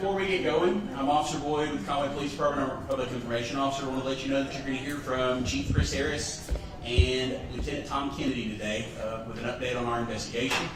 before we get going, I'm Officer Boyd with Conway Police Department. I'm a Public Information Officer. I want to let you know that you're going to hear from Chief Chris Harris and Lieutenant Tom Kennedy today with an update on our investigation.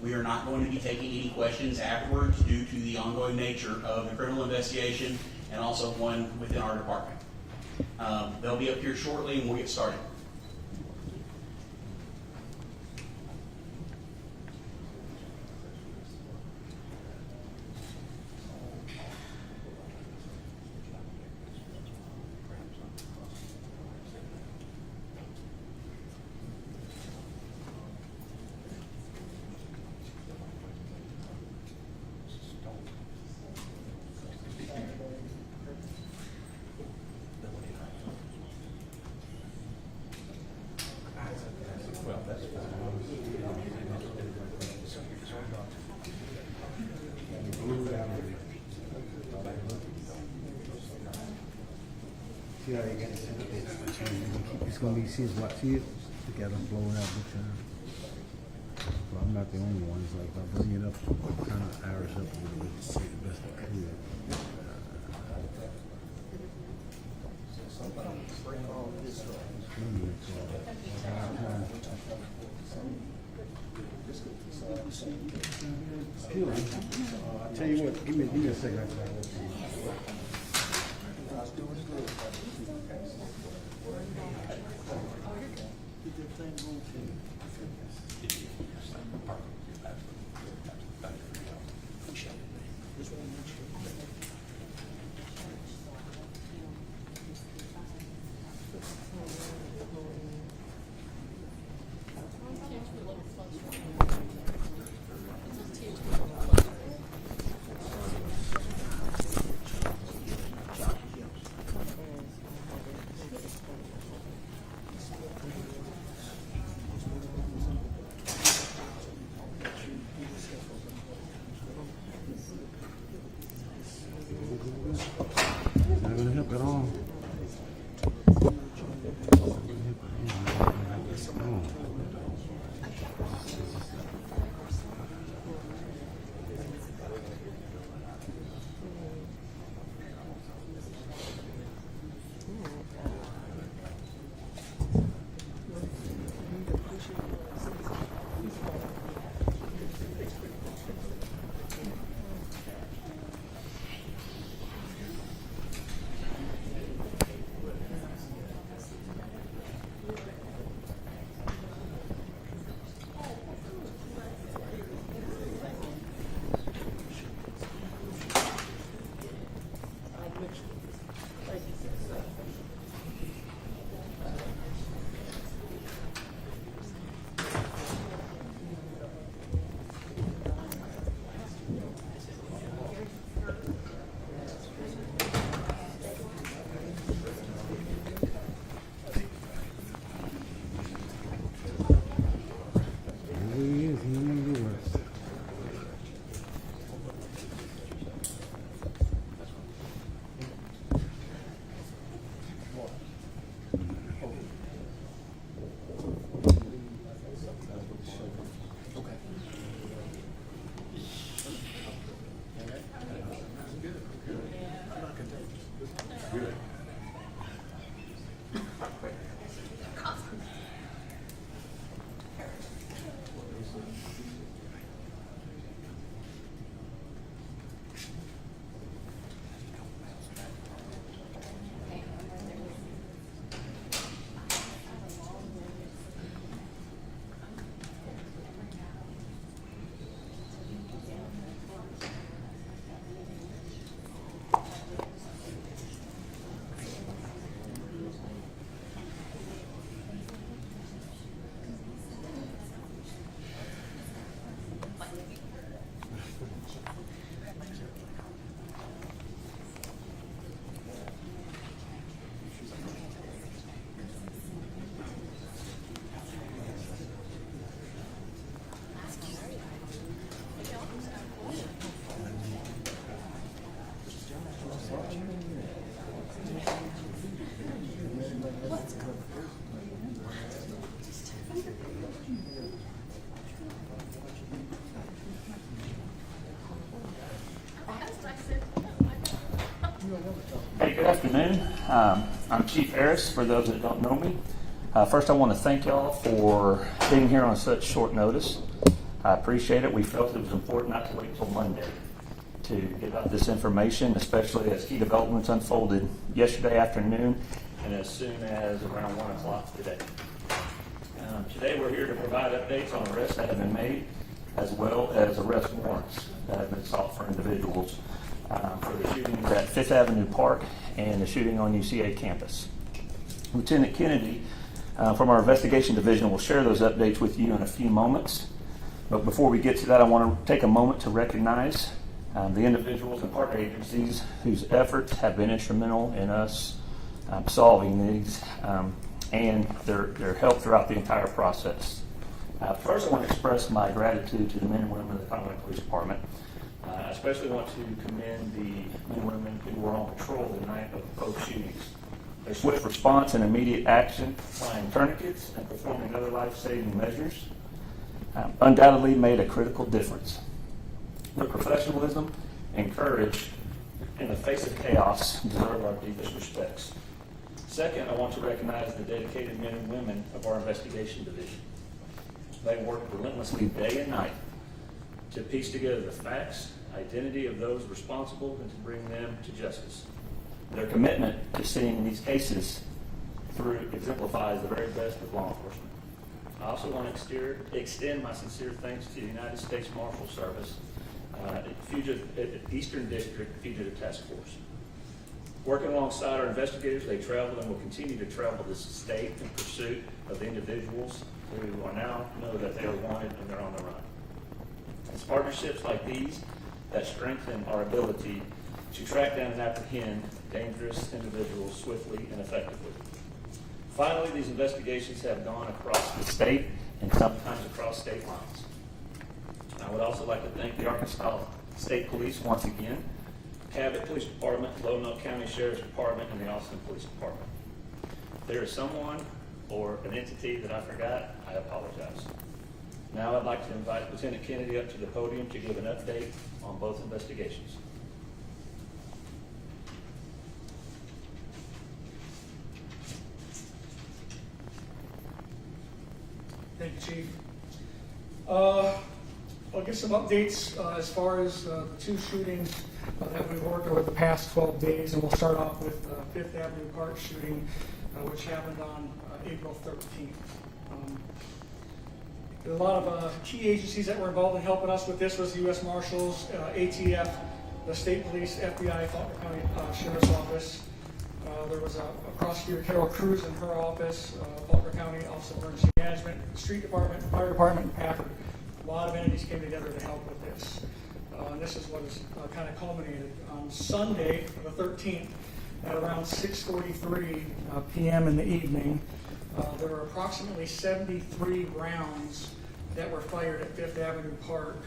We are not going to be taking any questions afterwards due to the ongoing nature of the criminal investigation and also one within our department. They'll be up here shortly and we'll get started. See how you got it set up? It's gonna be, see it together, blowing out big time. Well, I'm not the only one. It's like if I bring it up, kind of Irish up a little bit to see the best I can. I tell you what, give me a second after that. good afternoon. I'm Chief Harris, for those that don't know me. First, I want to thank y'all for being here on such short notice. I appreciate it. We felt it was important not to wait till Monday to get out this information, especially as key developments unfolded yesterday afternoon and as soon as around 1 o'clock today. Today, we're here to provide updates on arrests that have been made, as well as arrest warrants that have been sought for individuals for the shootings at Fifth Avenue Park and the shooting on UCA campus. Lieutenant Kennedy from our investigation division will share those updates with you in a few moments. But before we get to that, I want to take a moment to recognize the individuals and partner agencies whose efforts have been instrumental in us solving these and their help throughout the entire process. First, I want to express my gratitude to the men and women of the Conway Police Department. I especially want to commend the men and women who were on patrol the night of both shootings. Their swift response and immediate action, applying tourniquets and performing other life-saving measures, undoubtedly made a critical difference. Their professionalism and courage in the face of chaos deserve our deepest respects. Second, I want to recognize the dedicated men and women of our investigation division. They work relentlessly day and night to piece together the facts, identity of those responsible, and to bring them to justice. Their commitment to seeing these cases through exemplifies the very best of law enforcement. I also want to extend my sincere thanks to the United States Marshal Service, Eastern District Fugitive Task Force. Working alongside our investigators, they traveled and will continue to travel this state in pursuit of the individuals who are now know that they are wanted and they're on the run. It's partnerships like these that strengthen our ability to track down and apprehend dangerous individuals swiftly and effectively. Finally, these investigations have gone across the state and sometimes across state lines. I would also like to thank the Arkansas State Police once again, Cabot Police Department, Lonoke County Sheriff's Department, and the Austin Police Department. If there is someone or an entity that I forgot, I apologize. Now I'd like to invite Lieutenant Kennedy up to the podium to give an update on both investigations. Thank you, Chief. I'll give some updates as far as the two shootings that we've worked over the past 12 days, and we'll start off with Fifth Avenue Park shooting, which happened on April 13th. A lot of key agencies that were involved in helping us with this was the U.S. Marshals, ATF, the State Police, FBI, Faulkner County Sheriff's Office. There was a prosecutor, Carol Cruz, in her office, Faulkner County Office of Emergency Management, the Street Department, Fire Department, and Packard. A lot of entities came together to help with this. And this is what has kind of culminated. On Sunday, the 13th, at around 6:43 p.m. in the evening, there were approximately 73 rounds that were fired at Fifth Avenue Park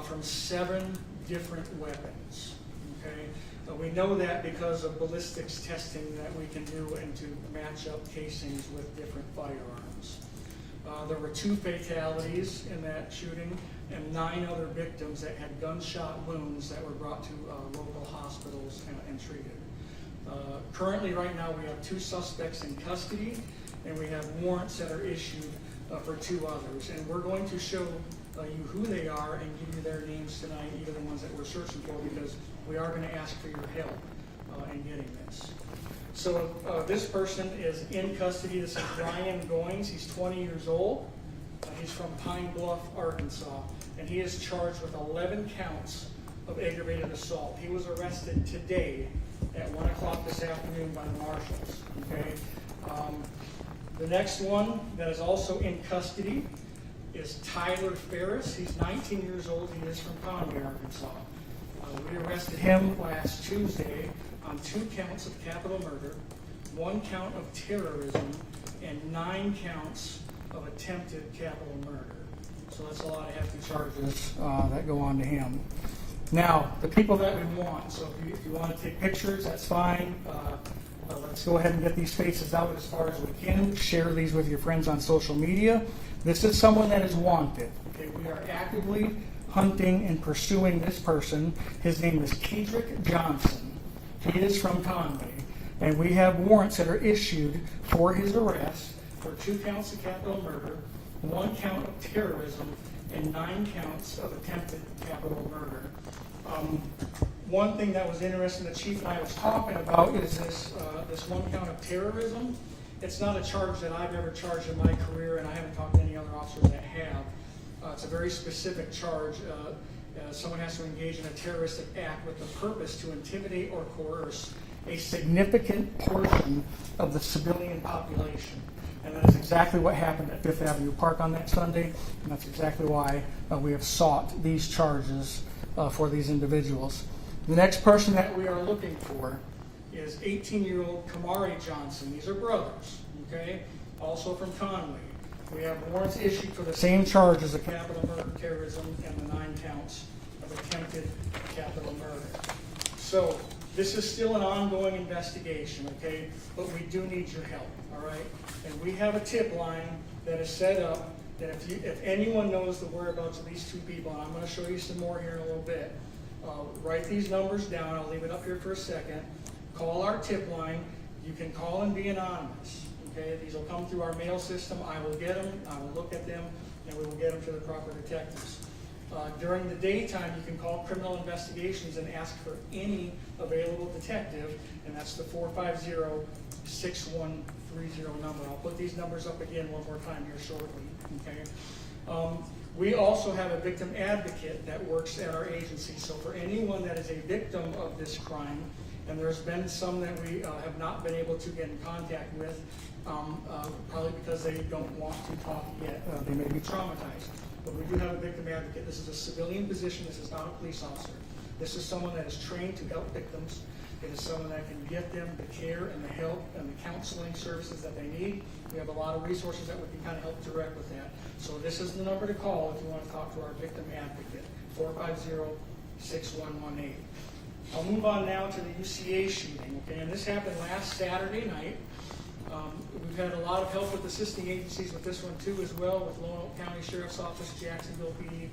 from 7 different weapons. Okay, we know that because of ballistics testing that we can do and to match up casings with different firearms. There were 2 fatalities in that shooting and 9 other victims that had gunshot wounds that were brought to local hospitals and treated. Currently, right now, we have 2 suspects in custody, and we have warrants that are issued for 2 others. And we're going to show you who they are and give you their names tonight, even the ones that we're searching for, because we are going to ask for your help in getting this. So this person is in custody. This is Brian Goins. He's 20 years old. He's from Pine Bluff, Arkansas, and he is charged with 11 counts of aggravated assault. He was arrested today at 1 o'clock this afternoon by the marshals. Okay. The next one that is also in custody is Tyler Ferris. He's 19 years old. He is from Conway, Arkansas. We arrested him last Tuesday on 2 counts of capital murder, 1 count of terrorism, and 9 counts of attempted capital murder. So that's a lot of hefty charges that go on to him. Now, the people that we want, so if you want to take pictures, that's fine. Let's go ahead and get these faces out as far as we can. Share these with your friends on social media. This is someone that is wanted. Okay, we are actively hunting and pursuing this person. His name is Kedrick Johnson. He is from Conway. And we have warrants that are issued for his arrest for 2 counts of capital murder, 1 count of terrorism, and 9 counts of attempted capital murder. One thing that was interesting, the chief and I was talking about, is this 1 count of terrorism. It's not a charge that I've ever charged in my career, and I haven't talked to any other officers that have. It's a very specific charge. Someone has to engage in a terroristic act with the purpose to intimidate or coerce a significant portion of the civilian population. And that is exactly what happened at Fifth Avenue Park on that Sunday, and that's exactly why we have sought these charges for these individuals. The next person that we are looking for is 18-year-old Kamari Johnson. These are brothers, okay? Also from Conway. We have warrants issued for the same charges of capital murder, terrorism, and the 9 counts of attempted capital murder. So this is still an ongoing investigation, okay? But we do need your help, all right? And we have a tip line that is set up that if anyone knows the whereabouts of these 2 people, and I'm going to show you some more here in a little bit, write these numbers down. I'll leave it up here for a second. Call our tip line. You can call and be anonymous. Okay, these will come through our mail system. I will get them. I will look at them, and we will get them to the proper detectives. During the daytime, you can call criminal investigations and ask for any available detective, and that's the 450-6130 number. I'll put these numbers up again one more time here shortly. Okay. We also have a victim advocate that works at our agency. So for anyone that is a victim of this crime, and there's been some that we have not been able to get in contact with, probably because they don't want to talk yet. They may be traumatized. But we do have a victim advocate. This is a civilian position. This is not a police officer. This is someone that is trained to help victims. It is someone that can get them the care and the help and the counseling services that they need. We have a lot of resources that we can kind of help direct with that. So this is the number to call if you want to talk to our victim advocate, 450-6118. I'll move on now to the UCA shooting. Okay, and this happened last Saturday night. We've had a lot of help with assisting agencies with this one too as well, with Lonoke County Sheriff's Office, Jacksonville PD,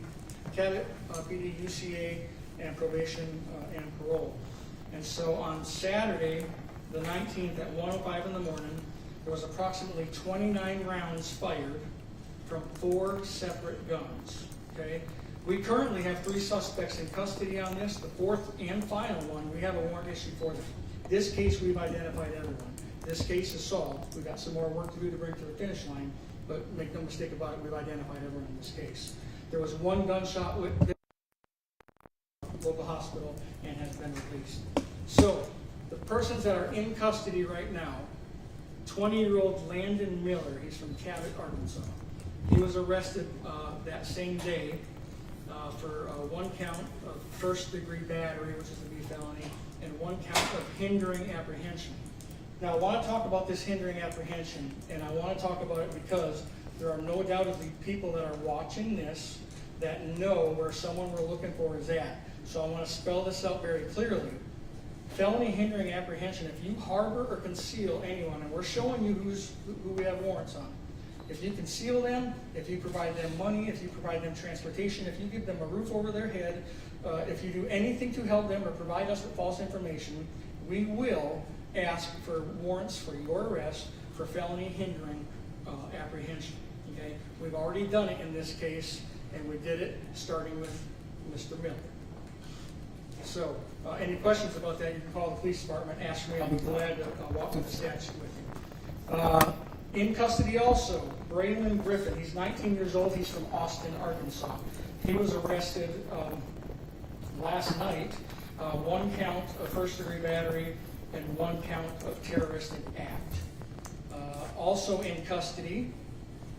Cabot PD, UCA, and probation and parole. And so on Saturday, the 19th at 1:05 in the morning, there was approximately 29 rounds fired from 4 separate guns. Okay, we currently have 3 suspects in custody on this. The 4th and final one, we have a warrant issued for them. This case, we've identified everyone. This case is solved. We've got some more work to do to bring to the finish line, but make no mistake about it, we've identified everyone in this case. There was 1 gunshot with local hospital and has been released. So the persons that are in custody right now, 20-year-old Landon Miller, he's from Cabot, Arkansas. He was arrested that same day for 1 count of first-degree battery, which is a B felony, and 1 count of hindering apprehension. Now, I want to talk about this hindering apprehension, and I want to talk about it because there are no doubtedly people that are watching this that know where someone we're looking for is at. So I want to spell this out very clearly. Felony hindering apprehension, if you harbor or conceal anyone, and we're showing you who we have warrants on. If you conceal them, if you provide them money, if you provide them transportation, if you give them a roof over their head, if you do anything to help them or provide us with false information, we will ask for warrants for your arrest for felony hindering apprehension. Okay, we've already done it in this case, and we did it starting with Mr. Miller. So, any questions about that, you can call the police department, ask me, I'll be glad to walk through the statute with you. In custody also, Braylon Griffin, he's 19 years old, he's from Austin, Arkansas. He was arrested last night, 1 count of first-degree battery and 1 count of terroristic act. Also in custody,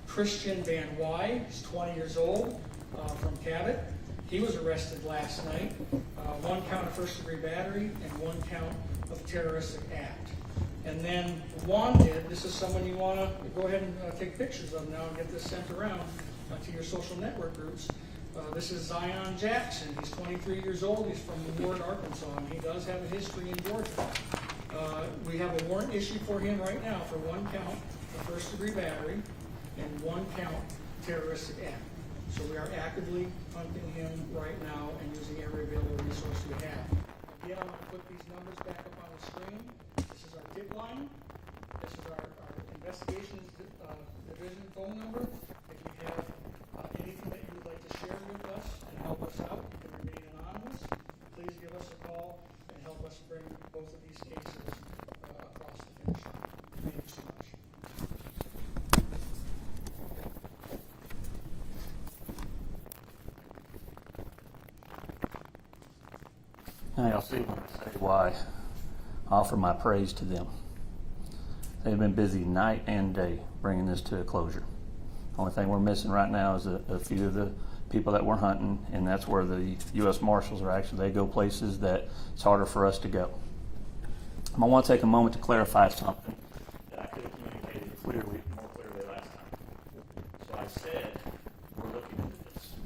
Christian Van Wy, he's 20 years old, from Cabot. He was arrested last night, 1 count of first-degree battery and 1 count of terroristic act. And then wanted, this is someone you want to go ahead and take pictures of now and get this sent around to your social network groups. This is Zion Jackson. He's 23 years old. He's from Ward, Arkansas, and he does have a history in Georgia. We have a warrant issued for him right now for 1 count of first-degree battery and 1 count terroristic act. So we are actively hunting him right now and using every available resource we have. Again, I'm going to put these numbers back up on the screen. This is our tip line. This is our investigations division phone number. If you have anything that you would like to share with us and help us out, you can remain anonymous. Please give us a call and help us bring both of these cases across the finish line. Thank you so much. Now you'll see when I say why I offer my praise to them. They've been busy night and day bringing this to a closure. Only thing we're missing right now is a few of the people that we're hunting, and that's where the U.S. Marshals are actually. They go places that it's harder for us to go. I want to take a moment to clarify something that I could have communicated more clearly last time. So I said we're looking into this.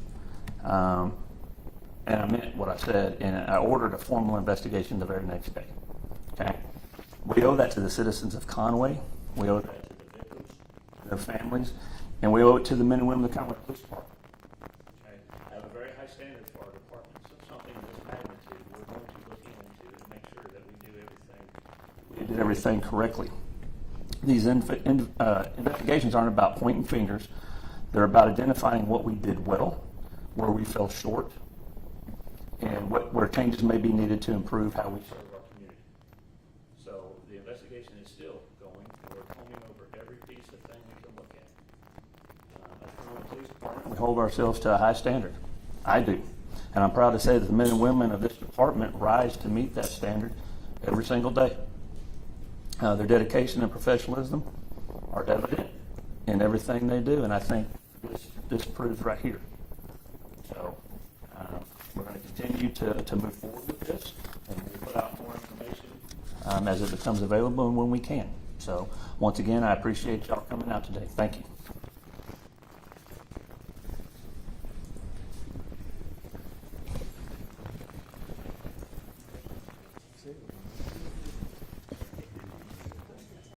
And I meant what I said, and I ordered a formal investigation the very next day. Okay? We owe that to the citizens of Conway. We owe that to the victims, their families, and we owe it to the men and women of the Conway Police Department. Okay? I have a very high standard for our department, so something of this magnitude we're going to look into to make sure that we did everything correctly. These investigations aren't about pointing fingers. They're about identifying what we did well, where we fell short, and where changes may be needed to improve how we serve our community. So the investigation is still going, and we're combing over every piece of thing we can look at. As the Conway Police Department, we hold ourselves to a high standard. I do. And I'm proud to say that the men and women of this department rise to meet that standard every single day. Their dedication and professionalism are evident in everything they do, and I think this proves right here. So we're going to continue to move forward with this, and we'll put out more information as it becomes available and when we can. So once again, I appreciate y'all coming out today. Thank you.